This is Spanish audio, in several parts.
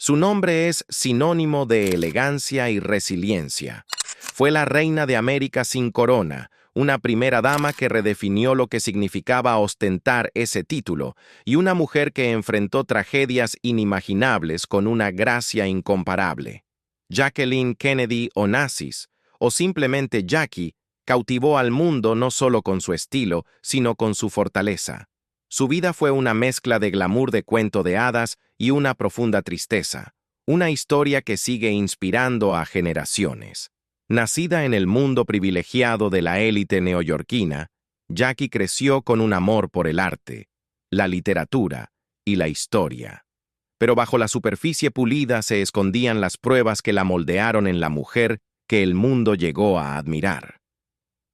Su nombre es sinónimo de elegancia y resiliencia. Fue la reina de América sin corona, una primera dama que redefinió lo que significaba ostentar ese título, y una mujer que enfrentó tragedias inimaginables con una gracia incomparable. Jacqueline Kennedy Onassis, o simplemente Jackie, cautivó al mundo no solo con su estilo, sino con su fortaleza. Su vida fue una mezcla de glamour de cuento de hadas y una profunda tristeza, una historia que sigue inspirando a generaciones. Nacida en el mundo privilegiado de la élite neoyorquina, Jackie creció con un amor por el arte, la literatura y la historia. Pero bajo la superficie pulida se escondían las pruebas que la moldearon en la mujer que el mundo llegó a admirar.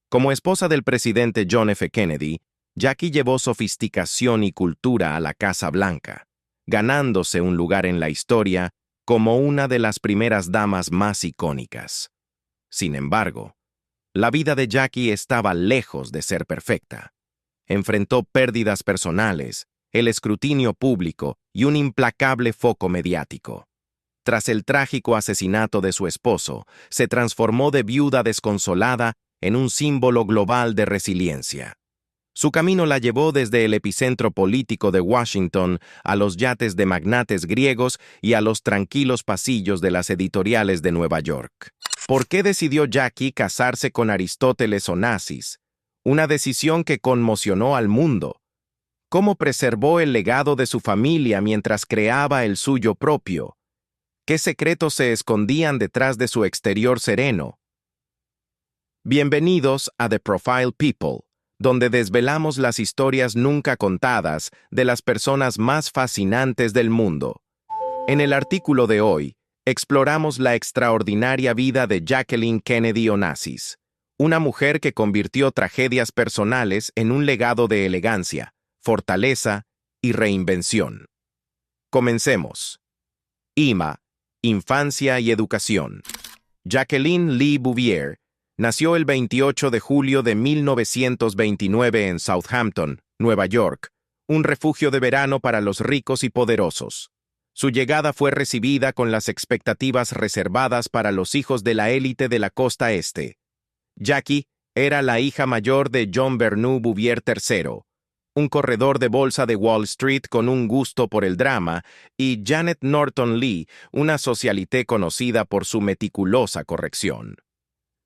Como esposa del presidente John F. Kennedy, Jackie llevó sofisticación y cultura a la Casa Blanca, ganándose un lugar en la historia como una de las primeras damas más icónicas. Sin embargo, la vida de Jackie estaba lejos de ser perfecta. Enfrentó pérdidas personales, el escrutinio público y un implacable foco mediático. Tras el trágico asesinato de su esposo, se transformó de viuda desconsolada en un símbolo global de resiliencia. Su camino la llevó desde el epicentro político de Washington a los yates de magnates griegos y a los tranquilos pasillos de las editoriales de Nueva York. ¿Por qué decidió Jackie casarse con Aristóteles Onassis? Una decisión que conmocionó al mundo. ¿Cómo preservó el legado de su familia mientras creaba el suyo propio? ¿Qué secretos se escondían detrás de su exterior sereno? Bienvenidos a The Profile People, donde desvelamos las historias nunca contadas de las personas más fascinantes del mundo. En el artículo de hoy, exploramos la extraordinaria vida de Jacqueline Kennedy Onassis, una mujer que convirtió tragedias personales en un legado de elegancia, fortaleza y reinvención. Comencemos. IMA, Infancia y Educación. Jacqueline Lee Bouvier nació el 28 de julio de 1929 en Southampton, Nueva York, un refugio de verano para los ricos y poderosos. Su llegada fue recibida con las expectativas reservadas para los hijos de la élite de la costa este. Jackie era la hija mayor de John Vernon Bouvier III, un corredor de bolsa de Wall Street con un gusto por el drama, y Janet Norton Lee, una socialité conocida por su meticulosa corrección.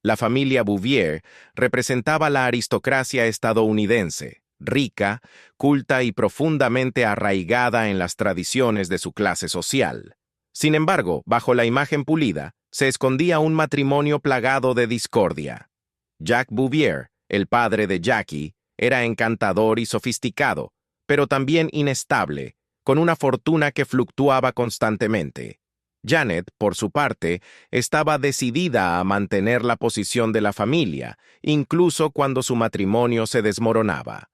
La familia Bouvier representaba la aristocracia estadounidense, rica, culta y profundamente arraigada en las tradiciones de su clase social. Sin embargo, bajo la imagen pulida, se escondía un matrimonio plagado de discordia. Jack Bouvier, el padre de Jackie, era encantador y sofisticado, pero también inestable, con una fortuna que fluctuaba constantemente. Janet, por su parte, estaba decidida a mantener la posición de la familia, incluso cuando su matrimonio se desmoronaba.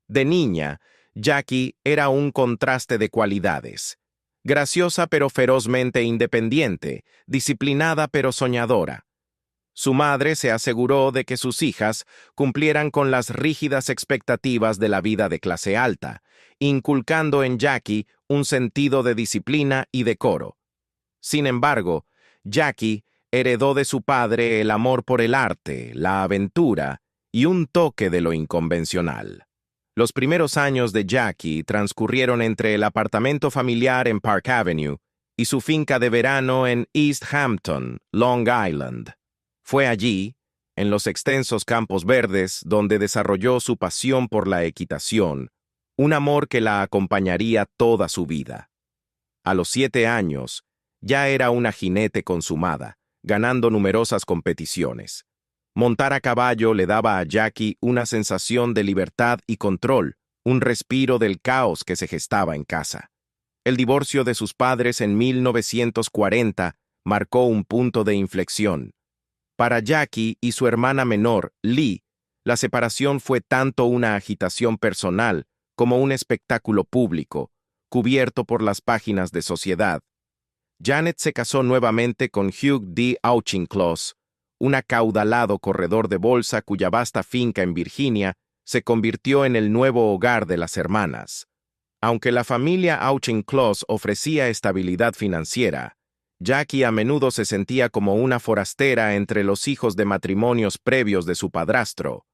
De niña, Jackie era un contraste de cualidades. Graciosa pero ferozmente independiente, disciplinada pero soñadora. Su madre se aseguró de que sus hijas cumplieran con las rígidas expectativas de la vida de clase alta, inculcando en Jackie un sentido de disciplina y decoro. Sin embargo, Jackie heredó de su padre el amor por el arte, la aventura y un toque de lo inconvencional. Los primeros años de Jackie transcurrieron entre el apartamento familiar en Park Avenue y su finca de verano en East Hampton, Long Island. Fue allí, en los extensos campos verdes, donde desarrolló su pasión por la equitación, un amor que la acompañaría toda su vida. A los 7 años, ya era una jinete consumada, ganando numerosas competiciones. Montar a caballo le daba a Jackie una sensación de libertad y control, un respiro del caos que se gestaba en casa. El divorcio de sus padres en 1940 marcó un punto de inflexión. Para Jackie y su hermana menor, Lee, la separación fue tanto una agitación personal como un espectáculo público, cubierto por las páginas de Sociedad. Janet se casó nuevamente con Hugh D. Auchincloss, un acaudalado corredor de bolsa cuya vasta finca en Virginia se convirtió en el nuevo hogar de las hermanas. Aunque la familia Auchincloss ofrecía estabilidad financiera, Jackie a menudo se sentía como una forastera entre los hijos de matrimonios previos de su padrastro.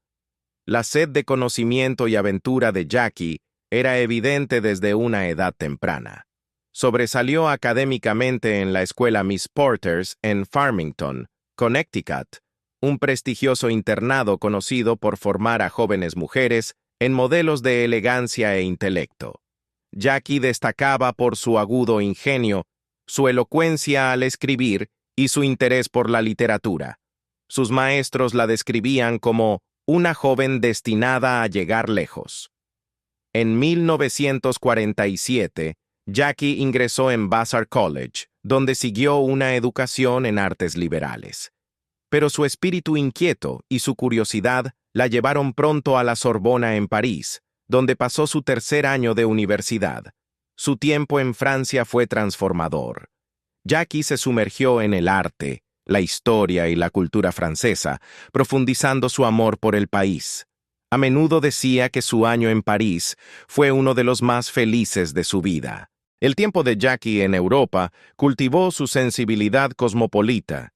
La sed de conocimiento y aventura de Jackie era evidente desde una edad temprana. Sobresalió académicamente en la escuela Miss Porter's en Farmington, Connecticut, un prestigioso internado conocido por formar a jóvenes mujeres en modelos de elegancia e intelecto. Jackie destacaba por su agudo ingenio, su elocuencia al escribir y su interés por la literatura. Sus maestros la describían como una joven destinada a llegar lejos. En 1947, Jackie ingresó en Vassar College, donde siguió una educación en artes liberales. Pero su espíritu inquieto y su curiosidad la llevaron pronto a la Sorbona en París, donde pasó su tercer año de universidad. Su tiempo en Francia fue transformador. Jackie se sumergió en el arte, la historia y la cultura francesa, profundizando su amor por el país. A menudo decía que su año en París fue uno de los más felices de su vida. El tiempo de Jackie en Europa cultivó su sensibilidad cosmopolita.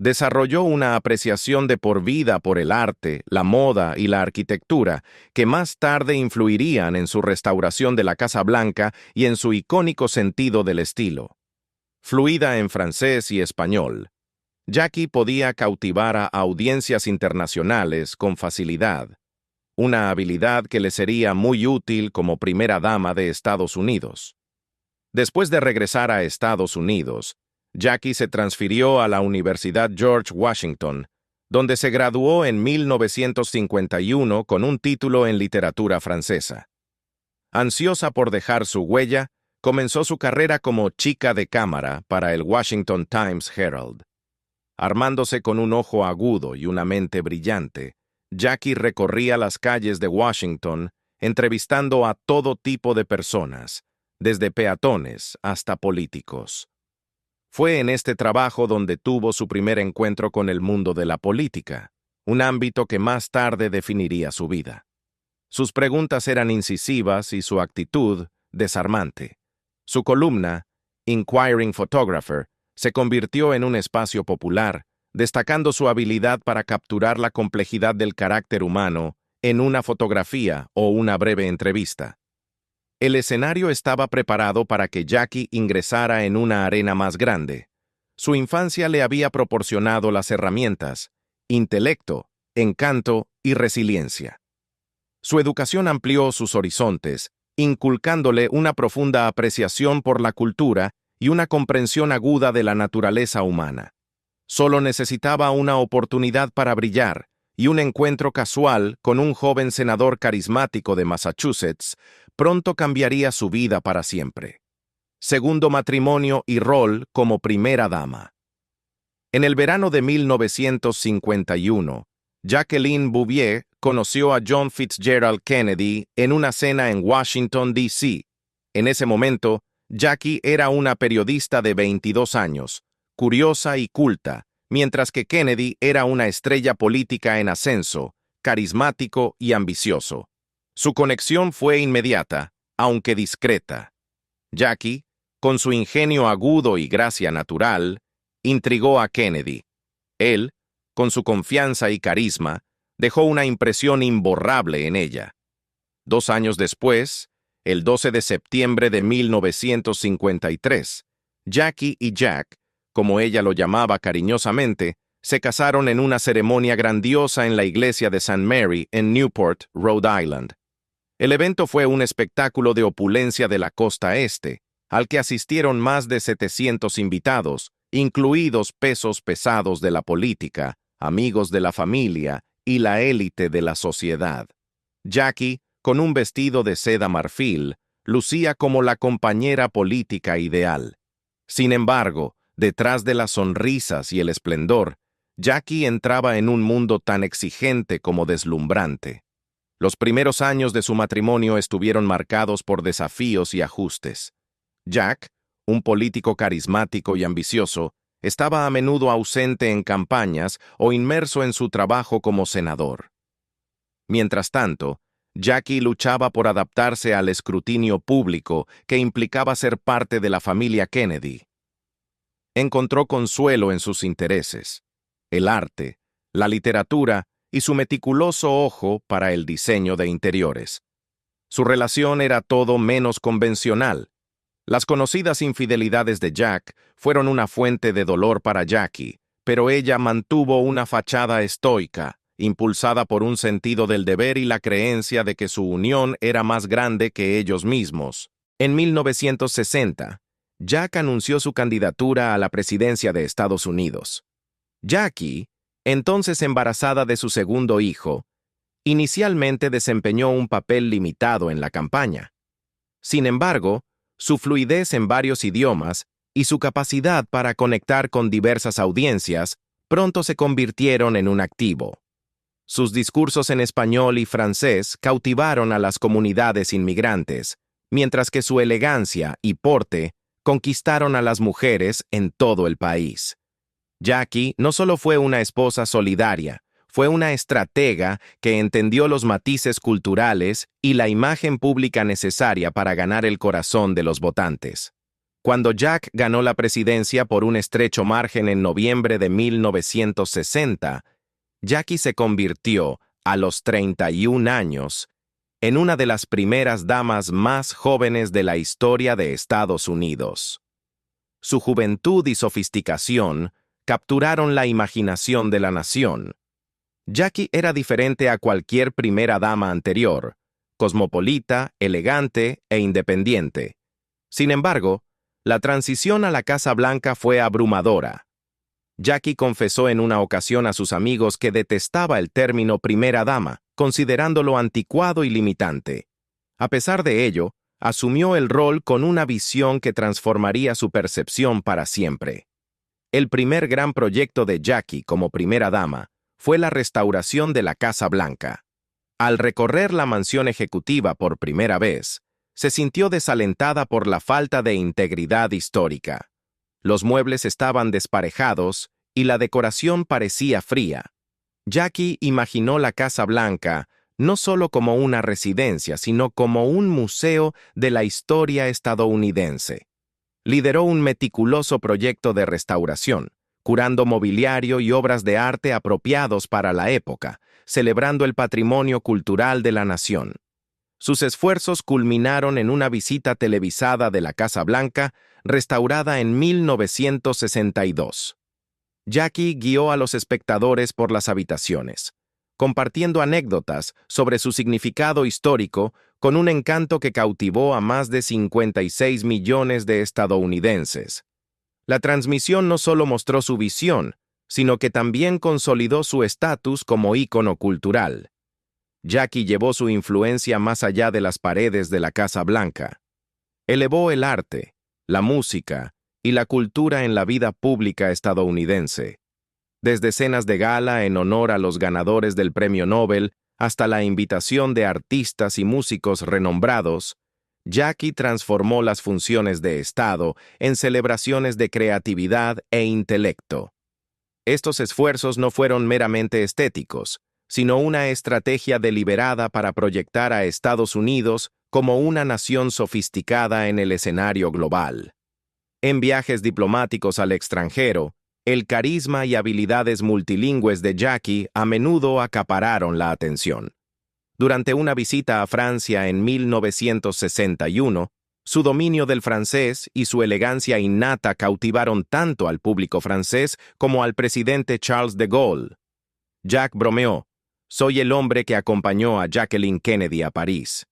Desarrolló una apreciación de por vida por el arte, la moda y la arquitectura, que más tarde influirían en su restauración de la Casa Blanca y en su icónico sentido del estilo. Fluida en francés y español, Jackie podía cautivar a audiencias internacionales con facilidad, una habilidad que le sería muy útil como primera dama de Estados Unidos. Después de regresar a Estados Unidos, Jackie se transfirió a la Universidad George Washington, donde se graduó en 1951 con un título en literatura francesa. Ansiosa por dejar su huella, comenzó su carrera como chica de cámara para el Washington Times Herald. Armándose con un ojo agudo y una mente brillante, Jackie recorría las calles de Washington entrevistando a todo tipo de personas, desde peatones hasta políticos. Fue en este trabajo donde tuvo su primer encuentro con el mundo de la política, un ámbito que más tarde definiría su vida. Sus preguntas eran incisivas y su actitud desarmante. Su columna, Inquiring Photographer, se convirtió en un espacio popular, destacando su habilidad para capturar la complejidad del carácter humano en una fotografía o una breve entrevista. El escenario estaba preparado para que Jackie ingresara en una arena más grande. Su infancia le había proporcionado las herramientas, intelecto, encanto y resiliencia. Su educación amplió sus horizontes, inculcándole una profunda apreciación por la cultura y una comprensión aguda de la naturaleza humana. Solo necesitaba una oportunidad para brillar, y un encuentro casual con un joven senador carismático de Massachusetts pronto cambiaría su vida para siempre. Segundo matrimonio y rol como primera dama. En el verano de 1951, Jacqueline Bouvier conoció a John Fitzgerald Kennedy en una cena en Washington, D.C. En ese momento, Jackie era una periodista de 22 años, curiosa y culta, mientras que Kennedy era una estrella política en ascenso, carismático y ambicioso. Su conexión fue inmediata, aunque discreta. Jackie, con su ingenio agudo y gracia natural, intrigó a Kennedy. Él, con su confianza y carisma, dejó una impresión imborrable en ella. 2 años después, el 12 de septiembre de 1953, Jackie y Jack, como ella lo llamaba cariñosamente, se casaron en una ceremonia grandiosa en la iglesia de St. Mary en Newport, Rhode Island. El evento fue un espectáculo de opulencia de la costa este, al que asistieron más de 700 invitados, incluidos pesos pesados de la política, amigos de la familia y la élite de la sociedad. Jackie, con un vestido de seda marfil, lucía como la compañera política ideal. Sin embargo, detrás de las sonrisas y el esplendor, Jackie entraba en un mundo tan exigente como deslumbrante. Los primeros años de su matrimonio estuvieron marcados por desafíos y ajustes. Jack, un político carismático y ambicioso, estaba a menudo ausente en campañas o inmerso en su trabajo como senador. Mientras tanto, Jackie luchaba por adaptarse al escrutinio público que implicaba ser parte de la familia Kennedy. Encontró consuelo en sus intereses, el arte, la literatura y su meticuloso ojo para el diseño de interiores. Su relación era todo menos convencional. Las conocidas infidelidades de Jack fueron una fuente de dolor para Jackie, pero ella mantuvo una fachada estoica, impulsada por un sentido del deber y la creencia de que su unión era más grande que ellos mismos. En 1960, Jack anunció su candidatura a la presidencia de Estados Unidos. Jackie, entonces embarazada de su segundo hijo, inicialmente desempeñó un papel limitado en la campaña. Sin embargo, su fluidez en varios idiomas y su capacidad para conectar con diversas audiencias pronto se convirtieron en un activo. Sus discursos en español y francés cautivaron a las comunidades inmigrantes, mientras que su elegancia y porte conquistaron a las mujeres en todo el país. Jackie no solo fue una esposa solidaria, fue una estratega que entendió los matices culturales y la imagen pública necesaria para ganar el corazón de los votantes. Cuando Jack ganó la presidencia por un estrecho margen en noviembre de 1960, Jackie se convirtió, a los 31 años, en una de las primeras damas más jóvenes de la historia de Estados Unidos. Su juventud y sofisticación capturaron la imaginación de la nación. Jackie era diferente a cualquier primera dama anterior, cosmopolita, elegante e independiente. Sin embargo, la transición a la Casa Blanca fue abrumadora. Jackie confesó en una ocasión a sus amigos que detestaba el término primera dama, considerándolo anticuado y limitante. A pesar de ello, asumió el rol con una visión que transformaría su percepción para siempre. El primer gran proyecto de Jackie como primera dama fue la restauración de la Casa Blanca. Al recorrer la mansión ejecutiva por primera vez, se sintió desalentada por la falta de integridad histórica. Los muebles estaban desparejados y la decoración parecía fría. Jackie imaginó la Casa Blanca no solo como una residencia, sino como un museo de la historia estadounidense. Lideró un meticuloso proyecto de restauración, curando mobiliario y obras de arte apropiados para la época, celebrando el patrimonio cultural de la nación. Sus esfuerzos culminaron en una visita televisada de la Casa Blanca, restaurada en 1962. Jackie guió a los espectadores por las habitaciones, compartiendo anécdotas sobre su significado histórico con un encanto que cautivó a más de 56 millones de estadounidenses. La transmisión no solo mostró su visión, sino que también consolidó su estatus como ícono cultural. Jackie llevó su influencia más allá de las paredes de la Casa Blanca. Elevó el arte, la música y la cultura en la vida pública estadounidense. Desde cenas de gala en honor a los ganadores del Premio Nobel hasta la invitación de artistas y músicos renombrados, Jackie transformó las funciones de Estado en celebraciones de creatividad e intelecto. Estos esfuerzos no fueron meramente estéticos, sino una estrategia deliberada para proyectar a Estados Unidos como una nación sofisticada en el escenario global. En viajes diplomáticos al extranjero, el carisma y habilidades multilingües de Jackie a menudo acapararon la atención. Durante una visita a Francia en 1961, su dominio del francés y su elegancia innata cautivaron tanto al público francés como al presidente Charles de Gaulle. Jack bromeó: "Soy el hombre que acompañó a Jacqueline Kennedy a París".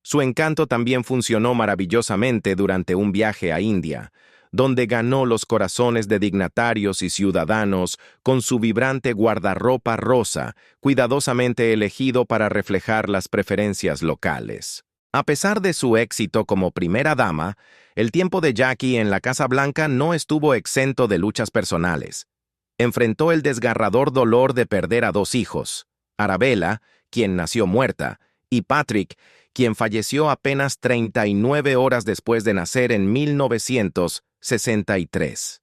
Su encanto también funcionó maravillosamente durante un viaje a India, donde ganó los corazones de dignatarios y ciudadanos con su vibrante guardarropa rosa, cuidadosamente elegido para reflejar las preferencias locales. A pesar de su éxito como primera dama, el tiempo de Jackie en la Casa Blanca no estuvo exento de luchas personales. Enfrentó el desgarrador dolor de perder a dos hijos, Arabella, quien nació muerta, y Patrick, quien falleció apenas 39 horas después de nacer en 1963.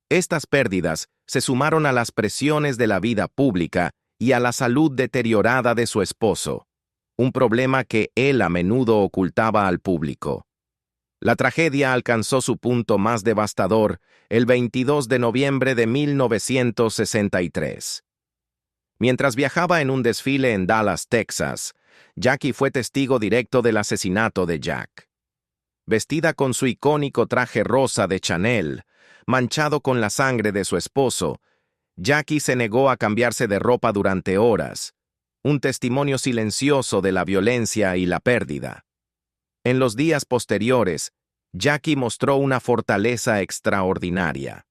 Estas pérdidas se sumaron a las presiones de la vida pública y a la salud deteriorada de su esposo. un problema que él a menudo ocultaba al público. La tragedia alcanzó su punto más devastador el 22 de noviembre de 1963. Mientras viajaba en un desfile en Dallas, Texas, Jackie fue testigo directo del asesinato de Jack. Vestida con su icónico traje rosa de Chanel, manchado con la sangre de su esposo, Jackie se negó a cambiarse de ropa durante horas, un testimonio silencioso de la violencia y la pérdida. En los días posteriores, Jackie mostró una fortaleza extraordinaria.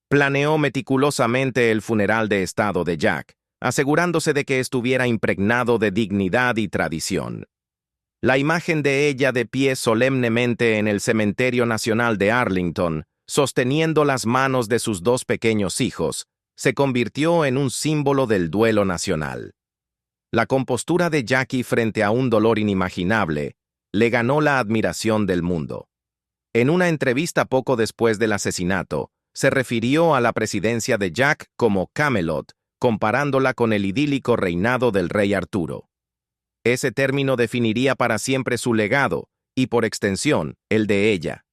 Planeó meticulosamente el funeral de estado de Jack, asegurándose de que estuviera impregnado de dignidad y tradición. La imagen de ella de pie solemnemente en el Cementerio Nacional de Arlington, sosteniendo las manos de sus dos pequeños hijos, se convirtió en un símbolo del duelo nacional. La compostura de Jackie frente a un dolor inimaginable le ganó la admiración del mundo. En una entrevista poco después del asesinato, se refirió a la presidencia de Jack como Camelot, comparándola con el idílico reinado del rey Arturo. Ese término definiría para siempre su legado, y por extensión, el de ella.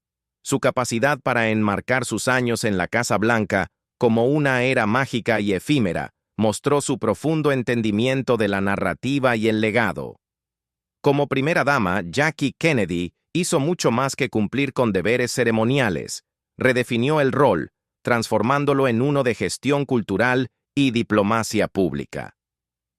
Su capacidad para enmarcar sus años en la Casa Blanca como una era mágica y efímera mostró su profundo entendimiento de la narrativa y el legado. Como primera dama, Jackie Kennedy hizo mucho más que cumplir con deberes ceremoniales. Redefinió el rol, transformándolo en uno de gestión cultural y diplomacia pública.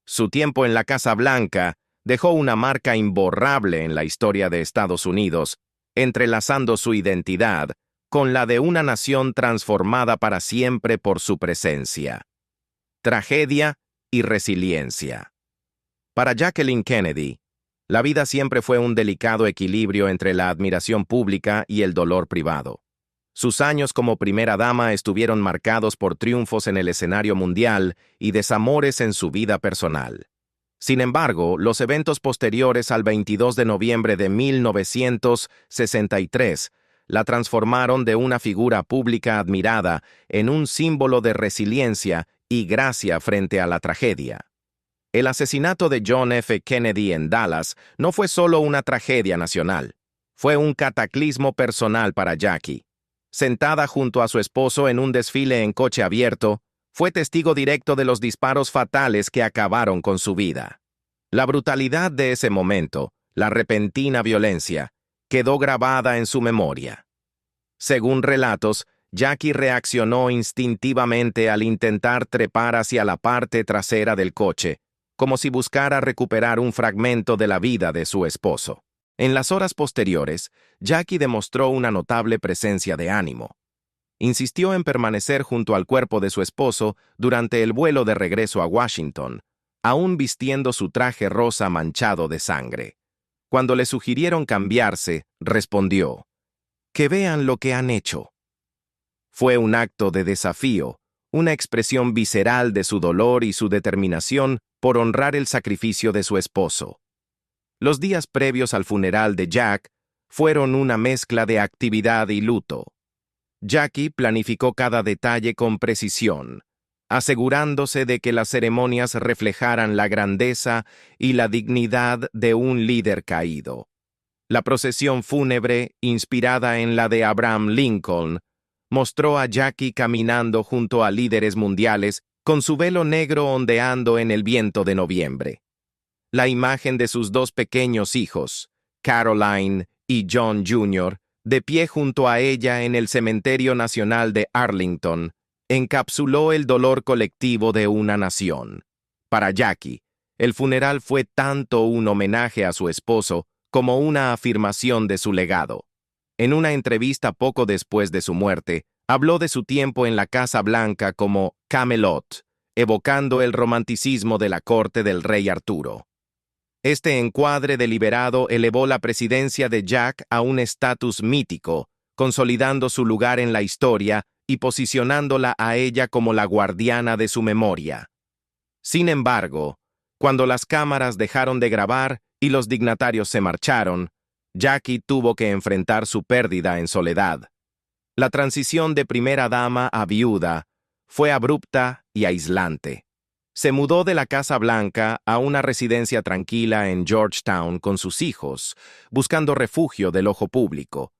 Su tiempo en la Casa Blanca dejó una marca imborrable en la historia de Estados Unidos, entrelazando su identidad con la de una nación transformada para siempre por su presencia. Tragedia y resiliencia. Para Jacqueline Kennedy, la vida siempre fue un delicado equilibrio entre la admiración pública y el dolor privado. Sus años como primera dama estuvieron marcados por triunfos en el escenario mundial y desamores en su vida personal. Sin embargo, los eventos posteriores al 22 de noviembre de 1963 la transformaron de una figura pública admirada en un símbolo de resiliencia y gracia frente a la tragedia. El asesinato de John F. Kennedy en Dallas no fue solo una tragedia nacional, fue un cataclismo personal para Jackie. Sentada junto a su esposo en un desfile en coche abierto, fue testigo directo de los disparos fatales que acabaron con su vida. La brutalidad de ese momento, la repentina violencia, quedó grabada en su memoria. Según relatos, Jackie reaccionó instintivamente al intentar trepar hacia la parte trasera del coche, como si buscara recuperar un fragmento de la vida de su esposo. En las horas posteriores, Jackie demostró una notable presencia de ánimo. Insistió en permanecer junto al cuerpo de su esposo durante el vuelo de regreso a Washington, aún vistiendo su traje rosa manchado de sangre. Cuando le sugirieron cambiarse, respondió: «Que vean lo que han hecho». Fue un acto de desafío, una expresión visceral de su dolor y su determinación por honrar el sacrificio de su esposo. Los días previos al funeral de Jack fueron una mezcla de actividad y luto. Jackie planificó cada detalle con precisión, asegurándose de que las ceremonias reflejaran la grandeza y la dignidad de un líder caído. La procesión fúnebre, inspirada en la de Abraham Lincoln, mostró a Jackie caminando junto a líderes mundiales con su velo negro ondeando en el viento de noviembre. La imagen de sus dos pequeños hijos, Caroline y John Jr., de pie junto a ella en el Cementerio Nacional de Arlington, encapsuló el dolor colectivo de una nación. Para Jackie, el funeral fue tanto un homenaje a su esposo como una afirmación de su legado. En una entrevista poco después de su muerte, habló de su tiempo en la Casa Blanca como Camelot, evocando el romanticismo de la corte del rey Arturo. Este encuadre deliberado elevó la presidencia de Jack a un estatus mítico, consolidando su lugar en la historia y posicionándola a ella como la guardiana de su memoria. Sin embargo, cuando las cámaras dejaron de grabar y los dignatarios se marcharon, Jackie tuvo que enfrentar su pérdida en soledad. La transición de primera dama a viuda fue abrupta y aislante. Se mudó de la Casa Blanca a una residencia tranquila en Georgetown con sus hijos, buscando refugio del ojo público.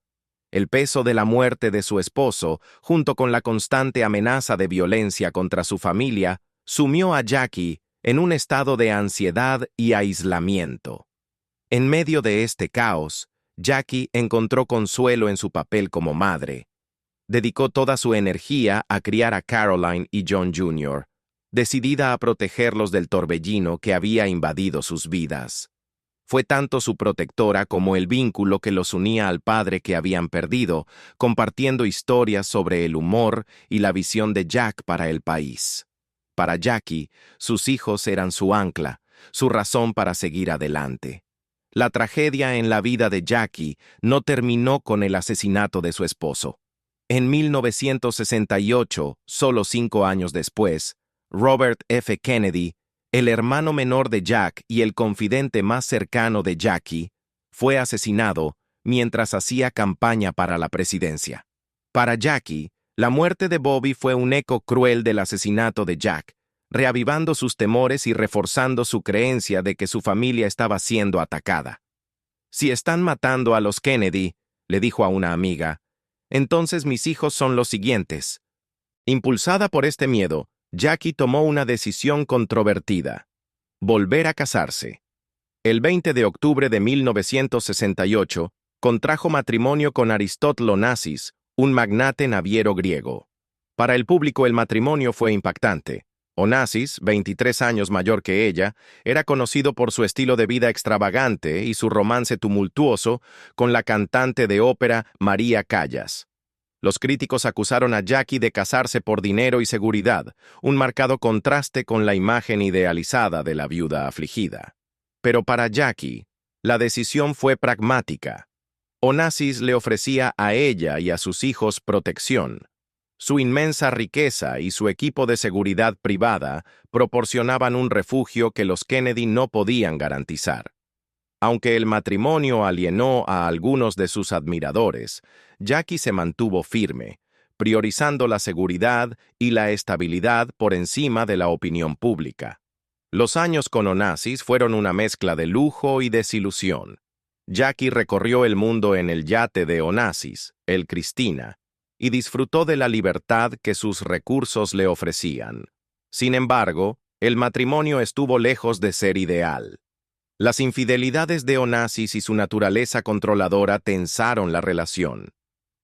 El peso de la muerte de su esposo, junto con la constante amenaza de violencia contra su familia, sumió a Jackie en un estado de ansiedad y aislamiento. En medio de este caos, Jackie encontró consuelo en su papel como madre. Dedicó toda su energía a criar a Caroline y John Jr., decidida a protegerlos del torbellino que había invadido sus vidas. Fue tanto su protectora como el vínculo que los unía al padre que habían perdido, compartiendo historias sobre el humor y la visión de Jack para el país. Para Jackie, sus hijos eran su ancla, su razón para seguir adelante. La tragedia en la vida de Jackie no terminó con el asesinato de su esposo. En 1968, solo 5 años después, Robert F. Kennedy, el hermano menor de Jack y el confidente más cercano de Jackie, fue asesinado mientras hacía campaña para la presidencia. Para Jackie, la muerte de Bobby fue un eco cruel del asesinato de Jack, reavivando sus temores y reforzando su creencia de que su familia estaba siendo atacada. «Si están matando a los Kennedy», le dijo a una amiga, «entonces mis hijos son los siguientes». Impulsada por este miedo, Jackie tomó una decisión controvertida: volver a casarse. El 20 de octubre de 1968, contrajo matrimonio con Aristótle Onassis, un magnate naviero griego. Para el público el matrimonio fue impactante. Onassis, 23 años mayor que ella, era conocido por su estilo de vida extravagante y su romance tumultuoso con la cantante de ópera María Callas. Los críticos acusaron a Jackie de casarse por dinero y seguridad, un marcado contraste con la imagen idealizada de la viuda afligida. Pero para Jackie, la decisión fue pragmática. Onassis le ofrecía a ella y a sus hijos protección. Su inmensa riqueza y su equipo de seguridad privada proporcionaban un refugio que los Kennedy no podían garantizar. Aunque el matrimonio alienó a algunos de sus admiradores, Jackie se mantuvo firme, priorizando la seguridad y la estabilidad por encima de la opinión pública. Los años con Onassis fueron una mezcla de lujo y desilusión. Jackie recorrió el mundo en el yate de Onassis, el Cristina, y disfrutó de la libertad que sus recursos le ofrecían. Sin embargo, el matrimonio estuvo lejos de ser ideal. Las infidelidades de Onassis y su naturaleza controladora tensaron la relación.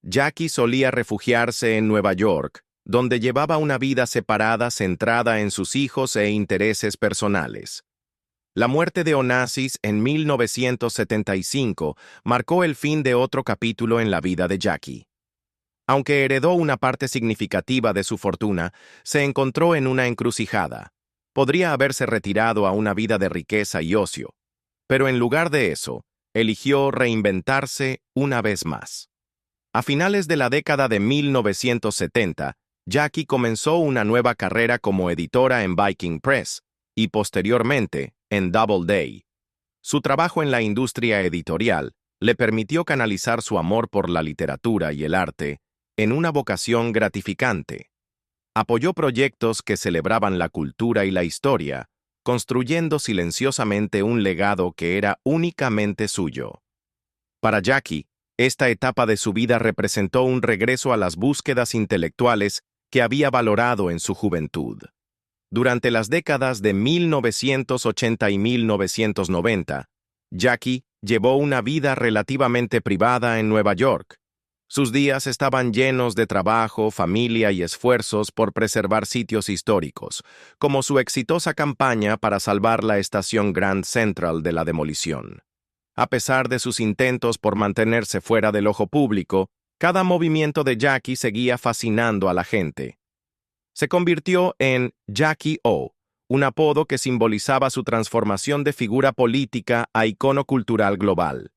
Jackie solía refugiarse en Nueva York, donde llevaba una vida separada centrada en sus hijos e intereses personales. La muerte de Onassis en 1975 marcó el fin de otro capítulo en la vida de Jackie. Aunque heredó una parte significativa de su fortuna, se encontró en una encrucijada. Podría haberse retirado a una vida de riqueza y ocio, pero en lugar de eso, eligió reinventarse una vez más. A finales de la década de 1970, Jackie comenzó una nueva carrera como editora en Viking Press y posteriormente en Doubleday. Su trabajo en la industria editorial le permitió canalizar su amor por la literatura y el arte en una vocación gratificante. Apoyó proyectos que celebraban la cultura y la historia, construyendo silenciosamente un legado que era únicamente suyo. Para Jackie, esta etapa de su vida representó un regreso a las búsquedas intelectuales que había valorado en su juventud. Durante las décadas de 1980 y 1990, Jackie llevó una vida relativamente privada en Nueva York. Sus días estaban llenos de trabajo, familia y esfuerzos por preservar sitios históricos, como su exitosa campaña para salvar la estación Grand Central de la demolición. A pesar de sus intentos por mantenerse fuera del ojo público, cada movimiento de Jackie seguía fascinando a la gente. Se convirtió en Jackie O, un apodo que simbolizaba su transformación de figura política a icono cultural global.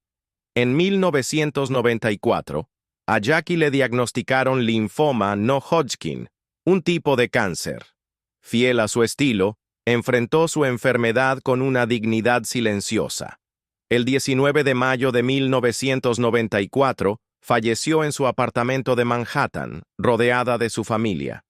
En 1994, a Jackie le diagnosticaron linfoma no Hodgkin, un tipo de cáncer. Fiel a su estilo, enfrentó su enfermedad con una dignidad silenciosa. El 19 de mayo de 1994, falleció en su apartamento de Manhattan, rodeada de su familia.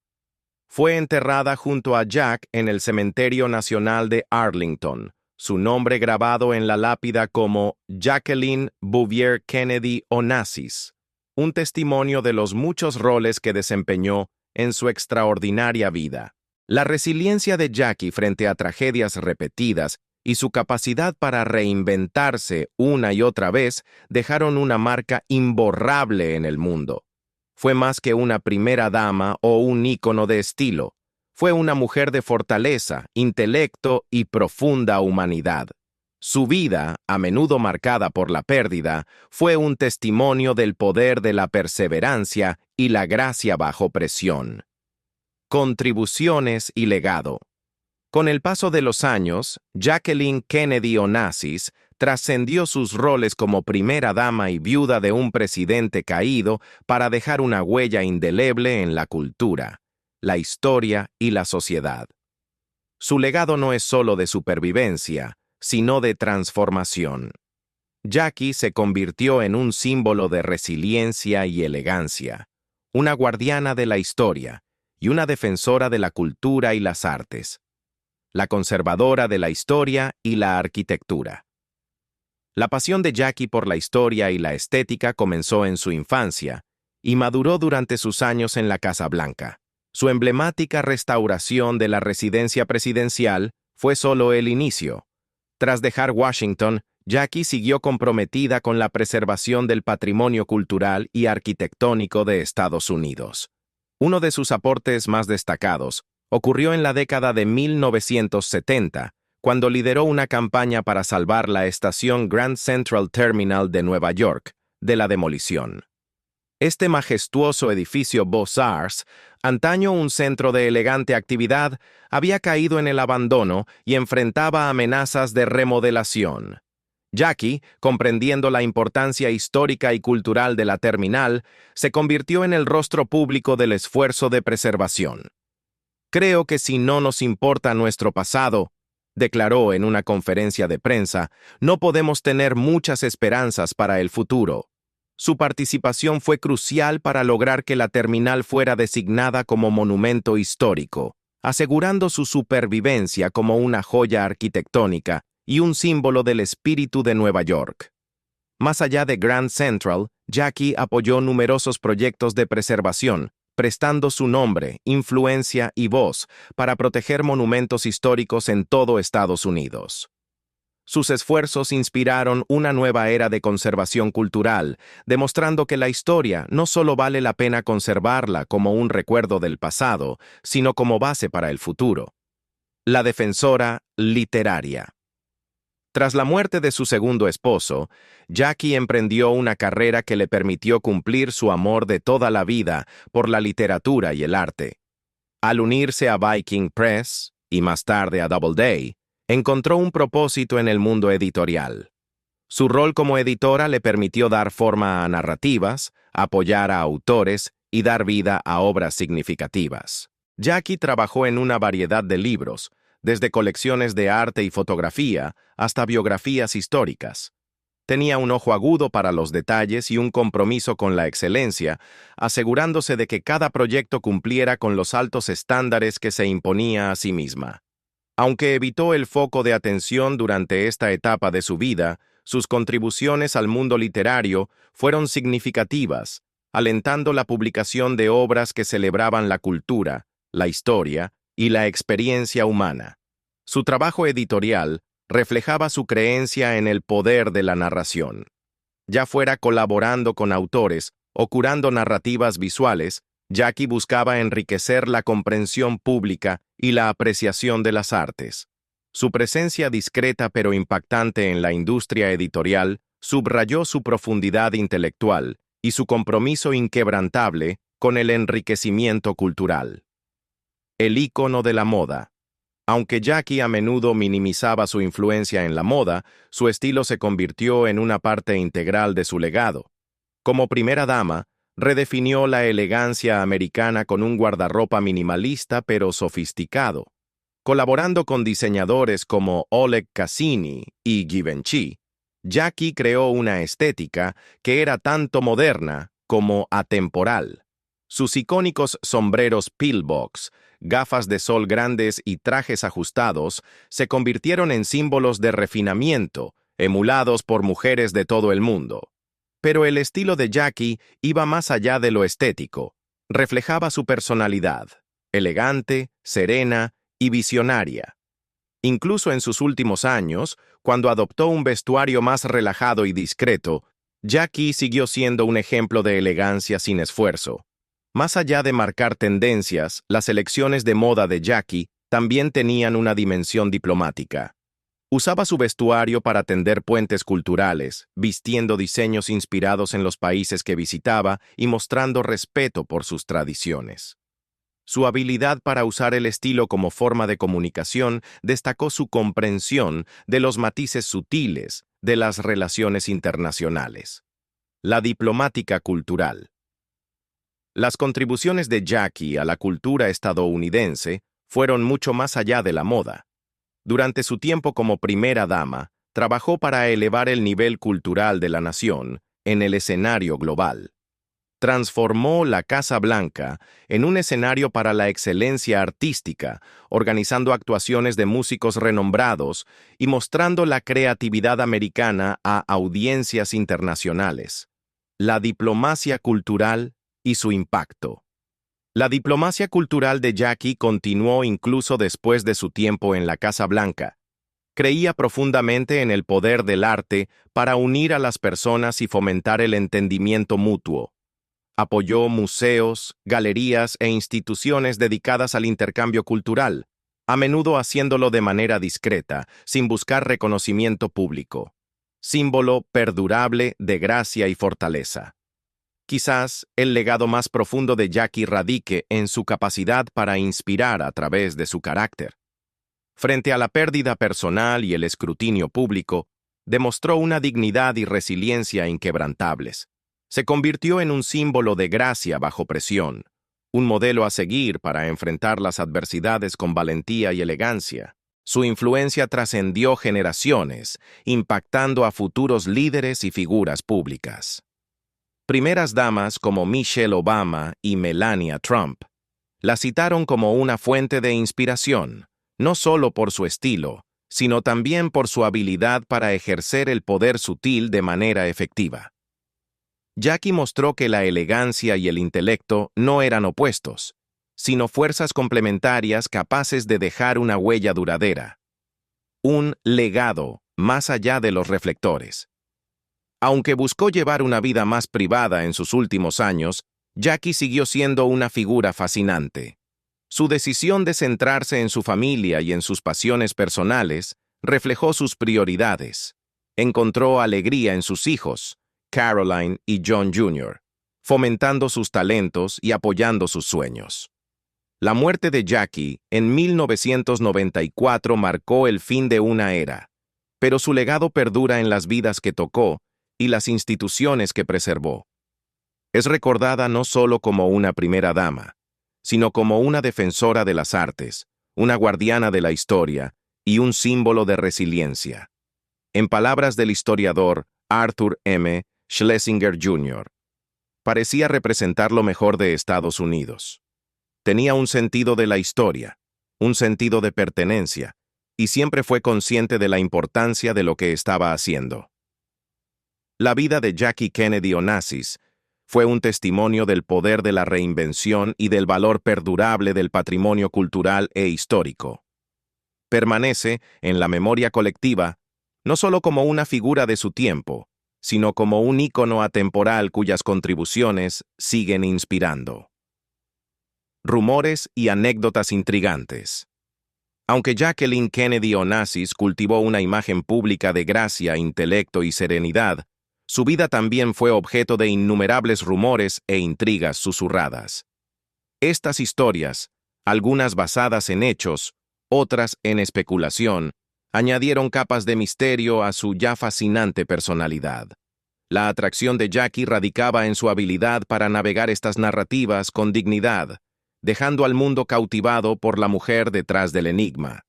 Fue enterrada junto a Jack en el Cementerio Nacional de Arlington, su nombre grabado en la lápida como Jacqueline Bouvier Kennedy Onassis, un testimonio de los muchos roles que desempeñó en su extraordinaria vida. La resiliencia de Jackie frente a tragedias repetidas y su capacidad para reinventarse una y otra vez dejaron una marca imborrable en el mundo. Fue más que una primera dama o un ícono de estilo. Fue una mujer de fortaleza, intelecto y profunda humanidad. Su vida, a menudo marcada por la pérdida, fue un testimonio del poder de la perseverancia y la gracia bajo presión. Contribuciones y legado. Con el paso de los años, Jacqueline Kennedy Onassis trascendió sus roles como primera dama y viuda de un presidente caído para dejar una huella indeleble en la cultura, la historia y la sociedad. Su legado no es solo de supervivencia, sino de transformación. Jackie se convirtió en un símbolo de resiliencia y elegancia, una guardiana de la historia y una defensora de la cultura y las artes, la conservadora de la historia y la arquitectura. La pasión de Jackie por la historia y la estética comenzó en su infancia y maduró durante sus años en la Casa Blanca. Su emblemática restauración de la residencia presidencial fue solo el inicio. Tras dejar Washington, Jackie siguió comprometida con la preservación del patrimonio cultural y arquitectónico de Estados Unidos. Uno de sus aportes más destacados ocurrió en la década de 1970, cuando lideró una campaña para salvar la estación Grand Central Terminal de Nueva York de la demolición. Este majestuoso edificio Beaux-Arts, antaño un centro de elegante actividad, había caído en el abandono y enfrentaba amenazas de remodelación. Jackie, comprendiendo la importancia histórica y cultural de la terminal, se convirtió en el rostro público del esfuerzo de preservación. «Creo que si no nos importa nuestro pasado», declaró en una conferencia de prensa, «no podemos tener muchas esperanzas para el futuro». Su participación fue crucial para lograr que la terminal fuera designada como monumento histórico, asegurando su supervivencia como una joya arquitectónica y un símbolo del espíritu de Nueva York. Más allá de Grand Central, Jackie apoyó numerosos proyectos de preservación, prestando su nombre, influencia y voz para proteger monumentos históricos en todo Estados Unidos. Sus esfuerzos inspiraron una nueva era de conservación cultural, demostrando que la historia no solo vale la pena conservarla como un recuerdo del pasado, sino como base para el futuro. La defensora literaria. Tras la muerte de su segundo esposo, Jackie emprendió una carrera que le permitió cumplir su amor de toda la vida por la literatura y el arte. Al unirse a Viking Press, y más tarde a Doubleday, encontró un propósito en el mundo editorial. Su rol como editora le permitió dar forma a narrativas, apoyar a autores y dar vida a obras significativas. Jackie trabajó en una variedad de libros, desde colecciones de arte y fotografía hasta biografías históricas. Tenía un ojo agudo para los detalles y un compromiso con la excelencia, asegurándose de que cada proyecto cumpliera con los altos estándares que se imponía a sí misma. Aunque evitó el foco de atención durante esta etapa de su vida, sus contribuciones al mundo literario fueron significativas, alentando la publicación de obras que celebraban la cultura, la historia y la experiencia humana. Su trabajo editorial reflejaba su creencia en el poder de la narración. Ya fuera colaborando con autores o curando narrativas visuales, Jackie buscaba enriquecer la comprensión pública y la apreciación de las artes. Su presencia discreta pero impactante en la industria editorial subrayó su profundidad intelectual y su compromiso inquebrantable con el enriquecimiento cultural. El ícono de la moda. Aunque Jackie a menudo minimizaba su influencia en la moda, su estilo se convirtió en una parte integral de su legado. Como primera dama, redefinió la elegancia americana con un guardarropa minimalista pero sofisticado. Colaborando con diseñadores como Oleg Cassini y Givenchy, Jackie creó una estética que era tanto moderna como atemporal. Sus icónicos sombreros pillbox, gafas de sol grandes y trajes ajustados se convirtieron en símbolos de refinamiento, emulados por mujeres de todo el mundo. Pero el estilo de Jackie iba más allá de lo estético. Reflejaba su personalidad, elegante, serena y visionaria. Incluso en sus últimos años, cuando adoptó un vestuario más relajado y discreto, Jackie siguió siendo un ejemplo de elegancia sin esfuerzo. Más allá de marcar tendencias, las elecciones de moda de Jackie también tenían una dimensión diplomática. Usaba su vestuario para tender puentes culturales, vistiendo diseños inspirados en los países que visitaba y mostrando respeto por sus tradiciones. Su habilidad para usar el estilo como forma de comunicación destacó su comprensión de los matices sutiles de las relaciones internacionales. La diplomática cultural. Las contribuciones de Jackie a la cultura estadounidense fueron mucho más allá de la moda. Durante su tiempo como primera dama, trabajó para elevar el nivel cultural de la nación en el escenario global. Transformó la Casa Blanca en un escenario para la excelencia artística, organizando actuaciones de músicos renombrados y mostrando la creatividad americana a audiencias internacionales. La diplomacia cultural y su impacto. La diplomacia cultural de Jackie continuó incluso después de su tiempo en la Casa Blanca. Creía profundamente en el poder del arte para unir a las personas y fomentar el entendimiento mutuo. Apoyó museos, galerías e instituciones dedicadas al intercambio cultural, a menudo haciéndolo de manera discreta, sin buscar reconocimiento público. Símbolo perdurable de gracia y fortaleza. Quizás el legado más profundo de Jackie radique en su capacidad para inspirar a través de su carácter. Frente a la pérdida personal y el escrutinio público, demostró una dignidad y resiliencia inquebrantables. Se convirtió en un símbolo de gracia bajo presión, un modelo a seguir para enfrentar las adversidades con valentía y elegancia. Su influencia trascendió generaciones, impactando a futuros líderes y figuras públicas. Primeras damas como Michelle Obama y Melania Trump la citaron como una fuente de inspiración, no solo por su estilo, sino también por su habilidad para ejercer el poder sutil de manera efectiva. Jackie mostró que la elegancia y el intelecto no eran opuestos, sino fuerzas complementarias capaces de dejar una huella duradera. Un legado más allá de los reflectores. Aunque buscó llevar una vida más privada en sus últimos años, Jackie siguió siendo una figura fascinante. Su decisión de centrarse en su familia y en sus pasiones personales reflejó sus prioridades. Encontró alegría en sus hijos, Caroline y John Jr., fomentando sus talentos y apoyando sus sueños. La muerte de Jackie en 1994 marcó el fin de una era, pero su legado perdura en las vidas que tocó y las instituciones que preservó. Es recordada no solo como una primera dama, sino como una defensora de las artes, una guardiana de la historia y un símbolo de resiliencia. En palabras del historiador Arthur M. Schlesinger Jr., parecía representar lo mejor de Estados Unidos. Tenía un sentido de la historia, un sentido de pertenencia, y siempre fue consciente de la importancia de lo que estaba haciendo. La vida de Jackie Kennedy Onassis fue un testimonio del poder de la reinvención y del valor perdurable del patrimonio cultural e histórico. Permanece en la memoria colectiva no solo como una figura de su tiempo, sino como un ícono atemporal cuyas contribuciones siguen inspirando. Rumores y anécdotas intrigantes. Aunque Jacqueline Kennedy Onassis cultivó una imagen pública de gracia, intelecto y serenidad, su vida también fue objeto de innumerables rumores e intrigas susurradas. Estas historias, algunas basadas en hechos, otras en especulación, añadieron capas de misterio a su ya fascinante personalidad. La atracción de Jackie radicaba en su habilidad para navegar estas narrativas con dignidad, dejando al mundo cautivado por la mujer detrás del enigma.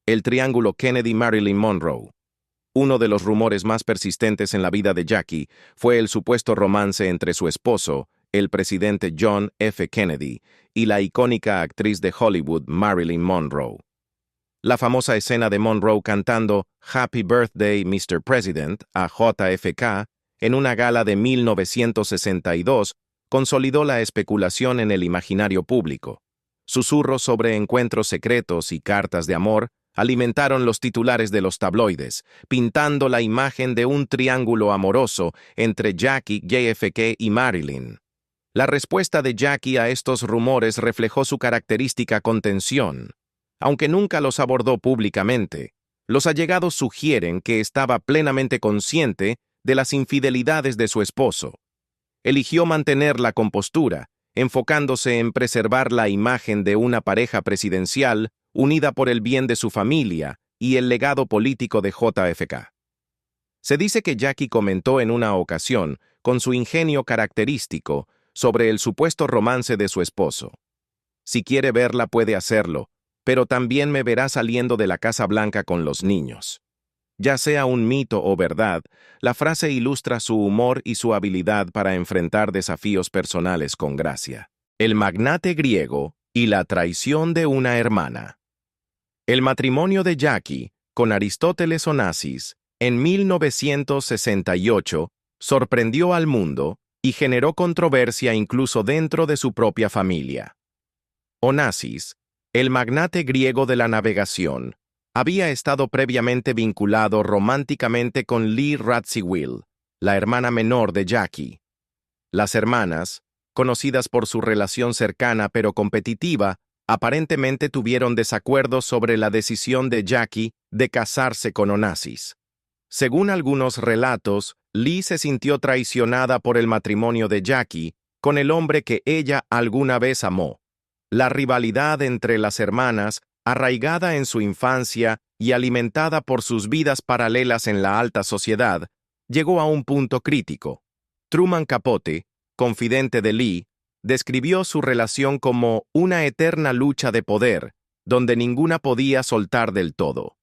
El triángulo Kennedy-Marilyn Monroe. Uno de los rumores más persistentes en la vida de Jackie fue el supuesto romance entre su esposo, el presidente John F. Kennedy y la icónica actriz de Hollywood Marilyn Monroe. La famosa escena de Monroe cantando Happy Birthday, Mr. President a JFK en una gala de 1962 consolidó la especulación en el imaginario público. Susurros sobre encuentros secretos y cartas de amor alimentaron los titulares de los tabloides, pintando la imagen de un triángulo amoroso entre Jackie, JFK y Marilyn. La respuesta de Jackie a estos rumores reflejó su característica contención. Aunque nunca los abordó públicamente, los allegados sugieren que estaba plenamente consciente de las infidelidades de su esposo. Eligió mantener la compostura, enfocándose en preservar la imagen de una pareja presidencial unida por el bien de su familia y el legado político de JFK. Se dice que Jackie comentó en una ocasión, con su ingenio característico, sobre el supuesto romance de su esposo. Si quiere verla puede hacerlo, pero también me verá saliendo de la Casa Blanca con los niños. Ya sea un mito o verdad, la frase ilustra su humor y su habilidad para enfrentar desafíos personales con gracia. El magnate griego y la traición de una hermana. El matrimonio de Jackie con Aristóteles Onassis en 1968 sorprendió al mundo y generó controversia incluso dentro de su propia familia. Onassis, el magnate griego de la navegación, había estado previamente vinculado románticamente con Lee Radziwill, la hermana menor de Jackie. Las hermanas, conocidas por su relación cercana pero competitiva, aparentemente tuvieron desacuerdos sobre la decisión de Jackie de casarse con Onassis. Según algunos relatos, Lee se sintió traicionada por el matrimonio de Jackie con el hombre que ella alguna vez amó. La rivalidad entre las hermanas, arraigada en su infancia y alimentada por sus vidas paralelas en la alta sociedad, llegó a un punto crítico. Truman Capote, confidente de Lee, describió su relación como una eterna lucha de poder, donde ninguna podía soltar del todo.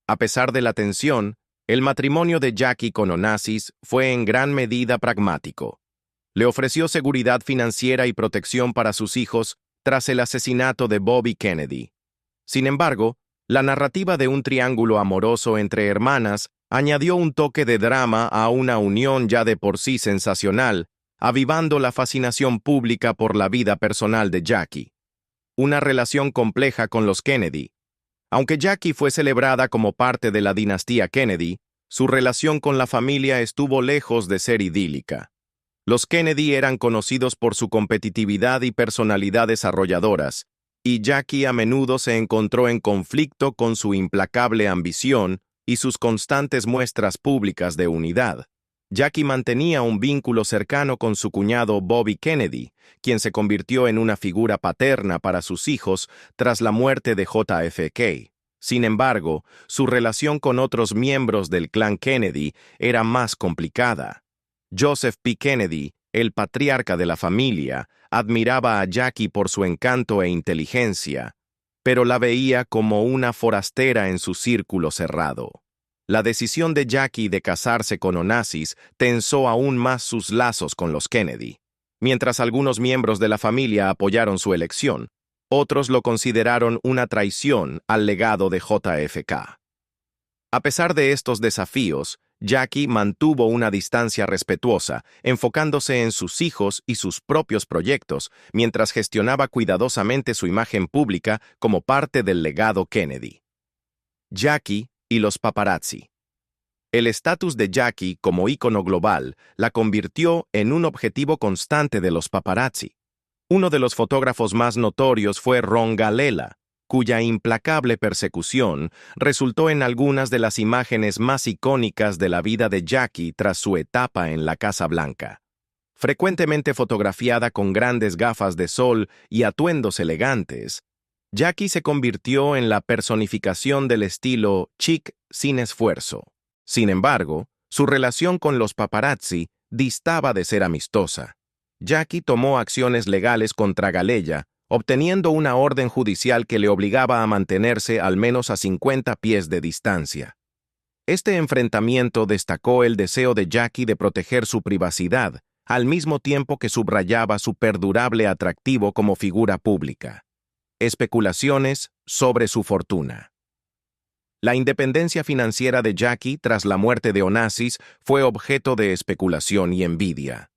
A pesar de la tensión, el matrimonio de Jackie con Onassis fue en gran medida pragmático. Le ofreció seguridad financiera y protección para sus hijos tras el asesinato de Bobby Kennedy. Sin embargo, la narrativa de un triángulo amoroso entre hermanas añadió un toque de drama a una unión ya de por sí sensacional, avivando la fascinación pública por la vida personal de Jackie. Una relación compleja con los Kennedy. Aunque Jackie fue celebrada como parte de la dinastía Kennedy, su relación con la familia estuvo lejos de ser idílica. Los Kennedy eran conocidos por su competitividad y personalidades arrolladoras, y Jackie a menudo se encontró en conflicto con su implacable ambición y sus constantes muestras públicas de unidad. Jackie mantenía un vínculo cercano con su cuñado Bobby Kennedy, quien se convirtió en una figura paterna para sus hijos tras la muerte de JFK. Sin embargo, su relación con otros miembros del clan Kennedy era más complicada. Joseph P. Kennedy, el patriarca de la familia, admiraba a Jackie por su encanto e inteligencia, pero la veía como una forastera en su círculo cerrado. La decisión de Jackie de casarse con Onassis tensó aún más sus lazos con los Kennedy. Mientras algunos miembros de la familia apoyaron su elección, otros lo consideraron una traición al legado de JFK. A pesar de estos desafíos, Jackie mantuvo una distancia respetuosa, enfocándose en sus hijos y sus propios proyectos, mientras gestionaba cuidadosamente su imagen pública como parte del legado Kennedy. Jackie y los paparazzi. El estatus de Jackie como ícono global la convirtió en un objetivo constante de los paparazzi. Uno de los fotógrafos más notorios fue Ron Galella, cuya implacable persecución resultó en algunas de las imágenes más icónicas de la vida de Jackie tras su etapa en la Casa Blanca. Frecuentemente fotografiada con grandes gafas de sol y atuendos elegantes, Jackie se convirtió en la personificación del estilo chic sin esfuerzo. Sin embargo, su relación con los paparazzi distaba de ser amistosa. Jackie tomó acciones legales contra Galella, obteniendo una orden judicial que le obligaba a mantenerse al menos a 50 pies de distancia. Este enfrentamiento destacó el deseo de Jackie de proteger su privacidad, al mismo tiempo que subrayaba su perdurable atractivo como figura pública. Especulaciones sobre su fortuna. La independencia financiera de Jackie tras la muerte de Onassis fue objeto de especulación y envidia.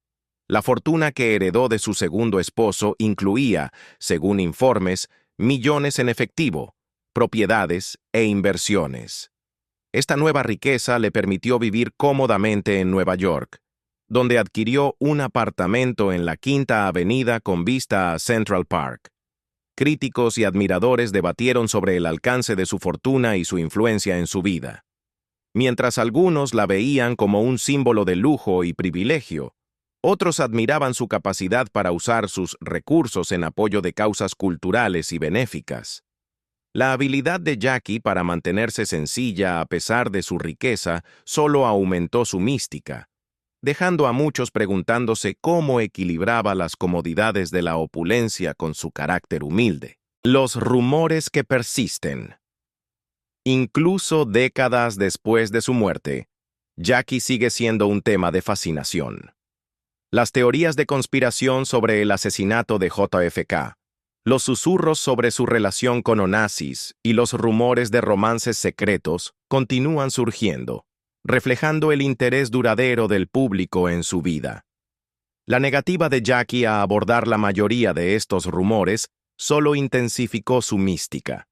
La fortuna que heredó de su segundo esposo incluía, según informes, millones en efectivo, propiedades e inversiones. Esta nueva riqueza le permitió vivir cómodamente en Nueva York, donde adquirió un apartamento en la Quinta Avenida con vista a Central Park. Críticos y admiradores debatieron sobre el alcance de su fortuna y su influencia en su vida. Mientras algunos la veían como un símbolo de lujo y privilegio, otros admiraban su capacidad para usar sus recursos en apoyo de causas culturales y benéficas. La habilidad de Jackie para mantenerse sencilla a pesar de su riqueza solo aumentó su mística, dejando a muchos preguntándose cómo equilibraba las comodidades de la opulencia con su carácter humilde. Los rumores que persisten. Incluso décadas después de su muerte, Jackie sigue siendo un tema de fascinación. Las teorías de conspiración sobre el asesinato de JFK, los susurros sobre su relación con Onassis y los rumores de romances secretos continúan surgiendo, reflejando el interés duradero del público en su vida. La negativa de Jackie a abordar la mayoría de estos rumores solo intensificó su mística.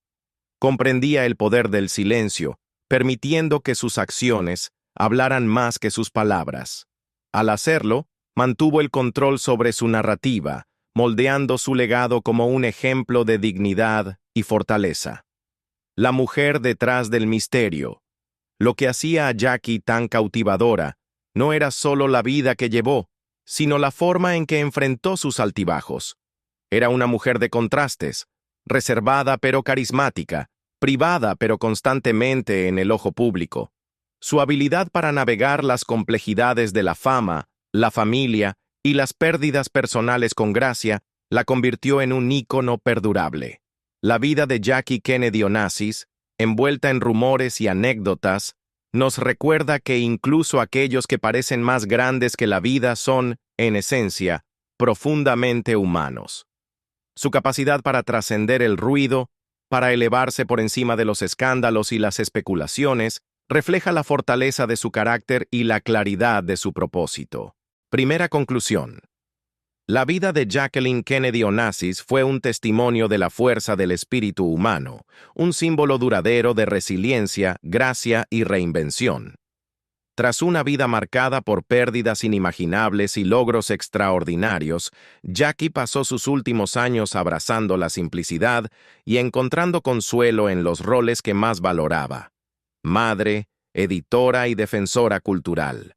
Comprendía el poder del silencio, permitiendo que sus acciones hablaran más que sus palabras. Al hacerlo, mantuvo el control sobre su narrativa, moldeando su legado como un ejemplo de dignidad y fortaleza. La mujer detrás del misterio. Lo que hacía a Jackie tan cautivadora no era solo la vida que llevó, sino la forma en que enfrentó sus altibajos. Era una mujer de contrastes, reservada pero carismática, privada pero constantemente en el ojo público. Su habilidad para navegar las complejidades de la fama, la familia y las pérdidas personales con gracia la convirtió en un ícono perdurable. La vida de Jackie Kennedy Onassis, envuelta en rumores y anécdotas, nos recuerda que incluso aquellos que parecen más grandes que la vida son, en esencia, profundamente humanos. Su capacidad para trascender el ruido, para elevarse por encima de los escándalos y las especulaciones, refleja la fortaleza de su carácter y la claridad de su propósito. Primera conclusión. La vida de Jacqueline Kennedy Onassis fue un testimonio de la fuerza del espíritu humano, un símbolo duradero de resiliencia, gracia y reinvención. Tras una vida marcada por pérdidas inimaginables y logros extraordinarios, Jackie pasó sus últimos años abrazando la simplicidad y encontrando consuelo en los roles que más valoraba: madre, editora y defensora cultural.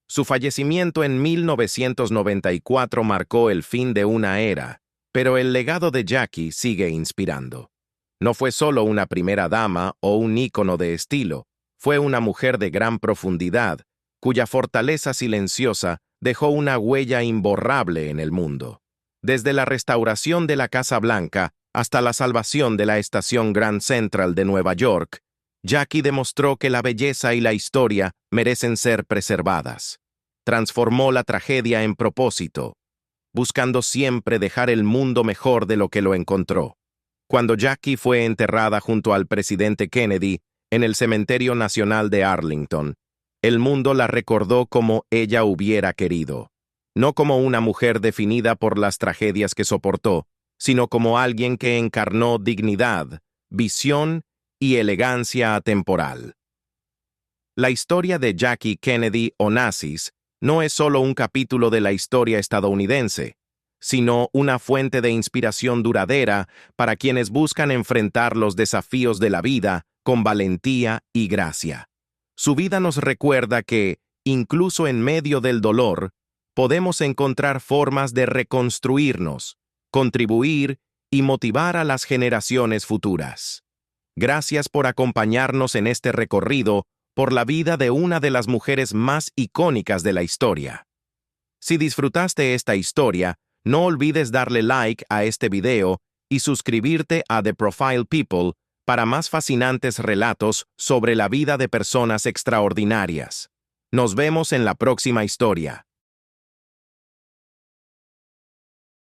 Su fallecimiento en 1994 marcó el fin de una era, pero el legado de Jackie sigue inspirando. No fue solo una primera dama o un ícono de estilo, fue una mujer de gran profundidad, cuya fortaleza silenciosa dejó una huella imborrable en el mundo. Desde la restauración de la Casa Blanca hasta la salvación de la estación Grand Central de Nueva York, Jackie demostró que la belleza y la historia merecen ser preservadas. Transformó la tragedia en propósito, buscando siempre dejar el mundo mejor de lo que lo encontró. Cuando Jackie fue enterrada junto al presidente Kennedy en el Cementerio Nacional de Arlington, el mundo la recordó como ella hubiera querido, no como una mujer definida por las tragedias que soportó, sino como alguien que encarnó dignidad, visión y elegancia atemporal. La historia de Jackie Kennedy Onassis no es solo un capítulo de la historia estadounidense, sino una fuente de inspiración duradera para quienes buscan enfrentar los desafíos de la vida con valentía y gracia. Su vida nos recuerda que, incluso en medio del dolor, podemos encontrar formas de reconstruirnos, contribuir y motivar a las generaciones futuras. Gracias por acompañarnos en este recorrido por la vida de una de las mujeres más icónicas de la historia. Si disfrutaste esta historia, no olvides darle like a este video y suscribirte a The Profile People para más fascinantes relatos sobre la vida de personas extraordinarias. Nos vemos en la próxima historia.